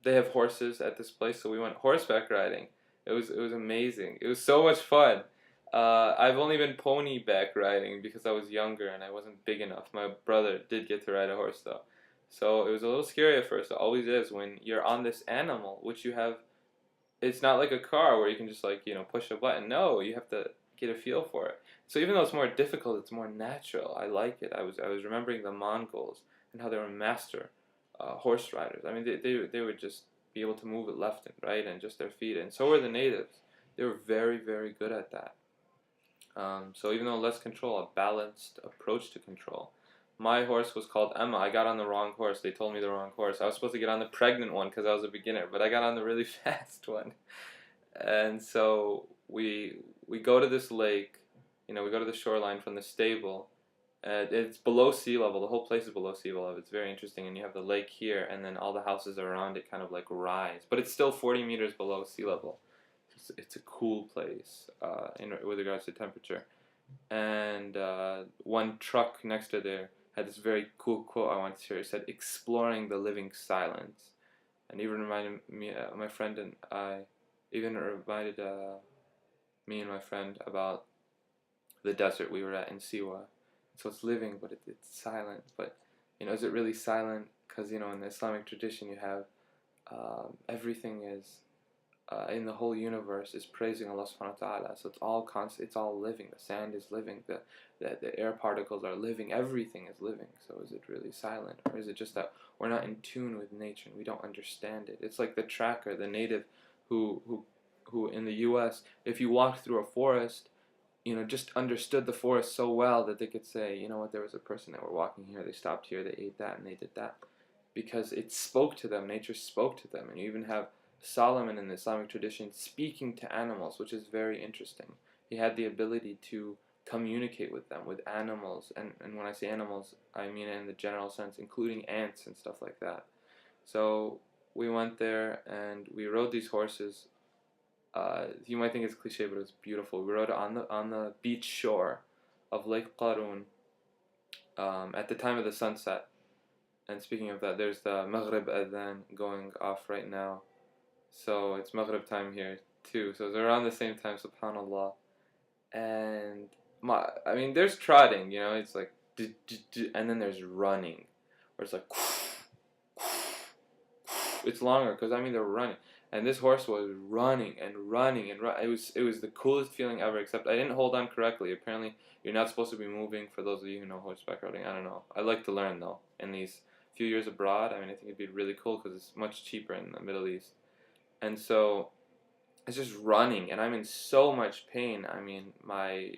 they have horses at this place, so we went horseback riding. It was amazing. It was so much fun. I've only been pony back riding because I was younger and I wasn't big enough. My brother did get to ride a horse though, so it was a little scary at first. It always is when you're on this animal, which you have. It's not like a car where you can just like push a button. No, you have to get a feel for it. So even though it's more difficult, it's more natural. I like it. I was remembering the Mongols and how they were master horse riders. I mean, they would just be able to move it left and right and just their feet. And so were the natives. They were very, very good at that. So even though less control, a balanced approach to control. My horse was called Emma. I got on the wrong horse. They told me the wrong horse. I was supposed to get on the pregnant one because I was a beginner, but I got on the really fast one. And so we go to this lake. We go to the shoreline from the stable. It's below sea level. The whole place is below sea level. It's very interesting. And you have the lake here, and then all the houses around it kind of like rise. But it's still 40 meters below sea level. It's a cool place with regards to temperature. And one truck next to there had this very cool quote I wanted to share. It said, "Exploring the living silence." And even reminded me, my friend and I, even reminded me and my friend about the desert we were at in Siwa. So it's living, but it's silent. But, is it really silent? Because, in the Islamic tradition you have everything is in the whole universe is praising Allah subhanahu wa ta'ala. So it's all constant, it's all living. The sand is living, the air particles are living, everything is living. So is it really silent? Or is it just that we're not in tune with nature and we don't understand it? It's like the tracker, the native who in the US, if you walked through a forest, just understood the forest so well that they could say, you know what, there was a person that were walking here, they stopped here, they ate that, and they did that. Because it spoke to them, nature spoke to them. And you even have Solomon in the Islamic tradition speaking to animals, which is very interesting. He had the ability to communicate with them, with animals, and when I say animals, I mean in the general sense, including ants and stuff like that. So we went there and we rode these horses. You might think it's cliche, but it's beautiful. We rode on the beach shore of Lake Qarun at the time of the sunset. And speaking of that, there's the Maghrib Adhan going off right now. So it's Maghrib time here too. So it's around the same time, subhanAllah. And there's trotting, it's like, and then there's running, where it's like, it's longer because they're running. And this horse was running and running and It was the coolest feeling ever. Except I didn't hold on correctly. Apparently, you're not supposed to be moving. For those of you who know horseback riding, I don't know. I'd like to learn though. In these few years abroad, I think it'd be really cool because it's much cheaper in the Middle East. And so it's just running, and I'm in so much pain. My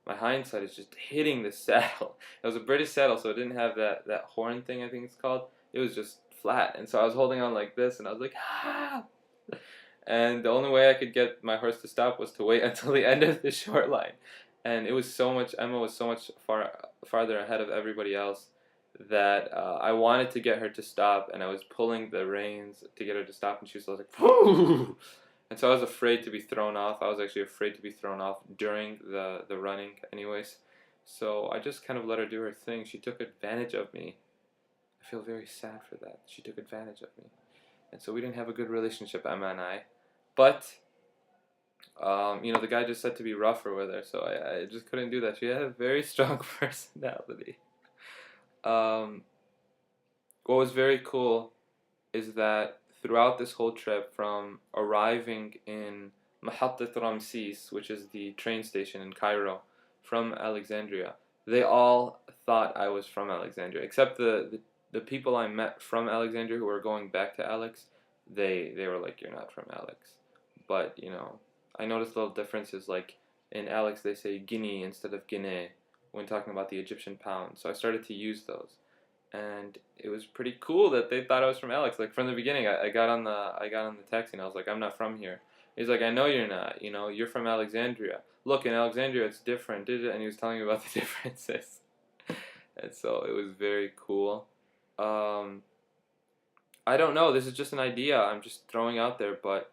hindsight is just hitting the saddle. It was a British saddle, so it didn't have that horn thing, I think it's called. It was just flat, and so I was holding on like this, and I was like, ah! And the only way I could get my horse to stop was to wait until the end of the short line. And Emma was so much farther ahead of everybody else that I wanted to get her to stop, and I was pulling the reins to get her to stop, and she was like, "Whoo!" And so I was afraid to be thrown off. I was actually afraid to be thrown off during the running anyways. So I just kind of let her do her thing. She took advantage of me. I feel very sad for that. She took advantage of me. And so we didn't have a good relationship, Emma and I. But, the guy just said to be rougher with her, so I just couldn't do that. She had a very strong personality. What was very cool is that throughout this whole trip, from arriving in Mahattat Ramses, which is the train station in Cairo, from Alexandria, they all thought I was from Alexandria, except the people I met from Alexandria who were going back to Alex. They were like, "You're not from Alex." But, I noticed little differences, like in Alex they say Guinea instead of Guinea when talking about the Egyptian pound. So I started to use those. And it was pretty cool that they thought I was from Alex. Like from the beginning, I got on the taxi and I was like, "I'm not from here." He's like, "I know you're not. You're from Alexandria. Look, in Alexandria it's different, did it?" And he was telling me about the differences. And so it was very cool. I don't know. This is just an idea I'm just throwing out there, but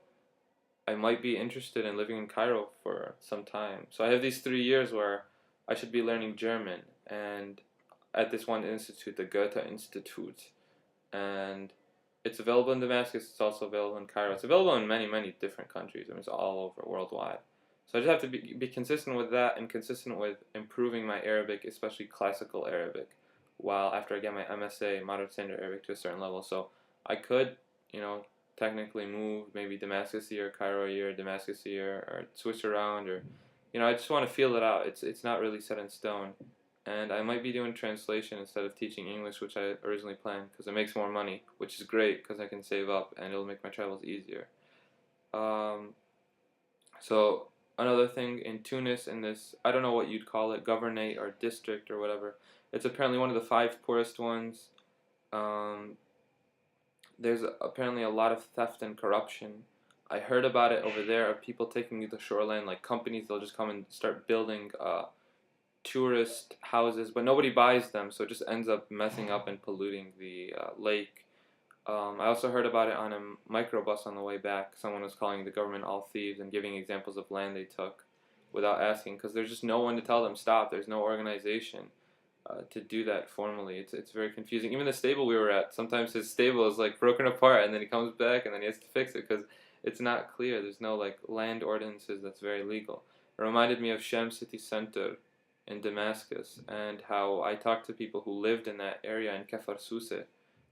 I might be interested in living in Cairo for some time. So I have these 3 years where I should be learning German, and at this one institute, the Goethe Institute, and It's available in Damascus. It's also available in Cairo. It's available in many, many different countries. I mean, it's all over worldwide. So I just have to be consistent with that and consistent with improving my Arabic, especially classical Arabic, while after I get my MSA, Modern Standard Arabic, to a certain level. So I could, you know, technically move maybe Damascus a year, Cairo a year, Damascus a year, or switch around, or, I just want to feel it out. It's not really set in stone. And I might be doing translation instead of teaching English, which I originally planned, because it makes more money, which is great because I can save up and it'll make my travels easier. Um, so another thing in Tunis, in this, I don't know what you'd call it, governorate or district or whatever. It's apparently one of the five poorest ones. Um, there's apparently a lot of theft and corruption. I heard about it over there of people taking the shoreline, like companies, they'll just come and start building tourist houses, but nobody buys them, so it just ends up messing up and polluting the lake. I also heard about it on a microbus on the way back. Someone was calling the government all thieves and giving examples of land they took without asking, because there's just no one to tell them stop. There's no organization to do that formally. It's very confusing. Even the stable we were at, sometimes his stable is like broken apart, and then he comes back and then he has to fix it because it's not clear. There's no like land ordinances that's very legal. It reminded me of Shem city center in Damascus, and how I talked to people who lived in that area in Kafar Suse. And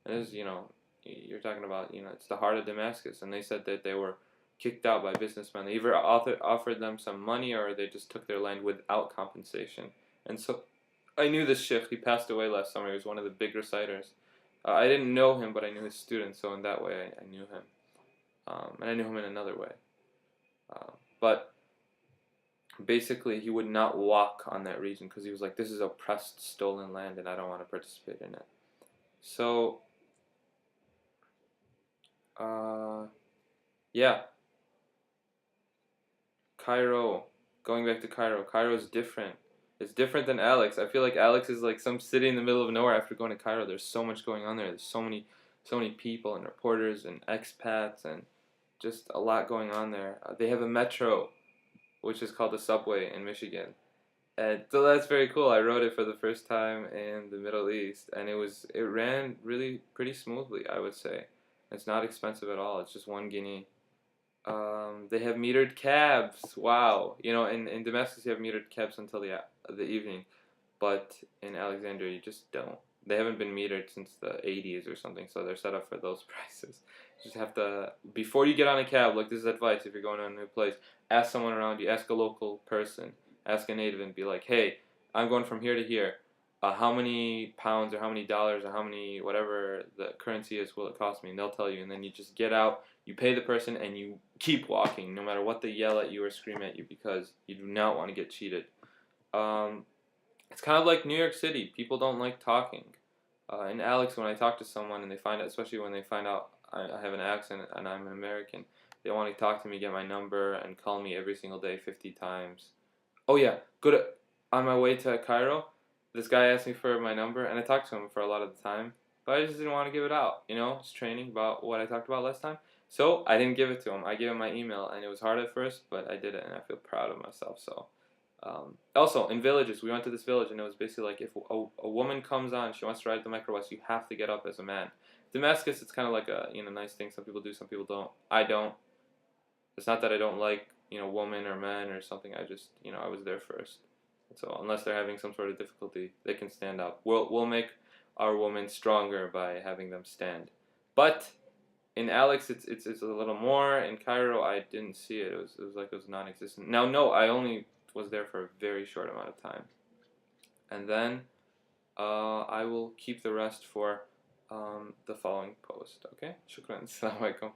this is, you're talking about, it's the heart of Damascus, and they said that they were kicked out by businessmen. They either offered them some money or they just took their land without compensation. And so I knew this sheikh. He passed away last summer. He was one of the big reciters. I didn't know him, but I knew his students, so in that way I knew him. And I knew him in another way. But basically, he would not walk on that region because he was like, this is oppressed, stolen land, and I don't want to participate in it. So, yeah, Cairo. Going back to Cairo. Cairo is different. It's different than Alex. I feel like Alex is like some city in the middle of nowhere after going to Cairo. There's so much going on there. There's so many people and reporters and expats and just a lot going on there. They have a metro, which is called the subway in Michigan. And so that's very cool. I rode it for the first time in the Middle East, and it ran really pretty smoothly, I would say. It's not expensive at all. It's just 1 guinea. They have metered cabs. Wow. In Damascus you have metered cabs until the evening, but in Alexandria you just don't. They haven't been metered since the 80s or something, so they're set up for those prices. You just have to, before you get on a cab, look, this is advice if you're going to a new place, ask someone around you, ask a local person, ask a native and be like, hey, I'm going from here to here. How many pounds or how many dollars or how many whatever the currency is will it cost me? And they'll tell you, and then you just get out, you pay the person, and you keep walking no matter what they yell at you or scream at you, because you do not want to get cheated. It's kind of like New York City. People don't like talking. In Alex, when I talk to someone and they find out, especially when they find out I have an accent and I'm an American, they want to talk to me, get my number, and call me every single day 50 times. Oh yeah, on my way to Cairo, this guy asked me for my number, and I talked to him for a lot of the time, but I just didn't want to give it out, just training about what I talked about last time. So I didn't give it to him. I gave him my email, and it was hard at first, but I did it, and I feel proud of myself. So, also in villages, we went to this village, and it was basically like if a woman comes on, she wants to ride the microbus, you have to get up as a man. Damascus, it's kind of like a nice thing. Some people do, some people don't. I don't. It's not that I don't like women or men or something. I just I was there first. So unless they're having some sort of difficulty, they can stand up. We'll make our women stronger by having them stand. But in Alex, it's a little more. In Cairo, I didn't see it. It was like it was non-existent. Now, no, I only was there for a very short amount of time, and then I will keep the rest for the following post. Okay, shukran. Assalamu alaikum.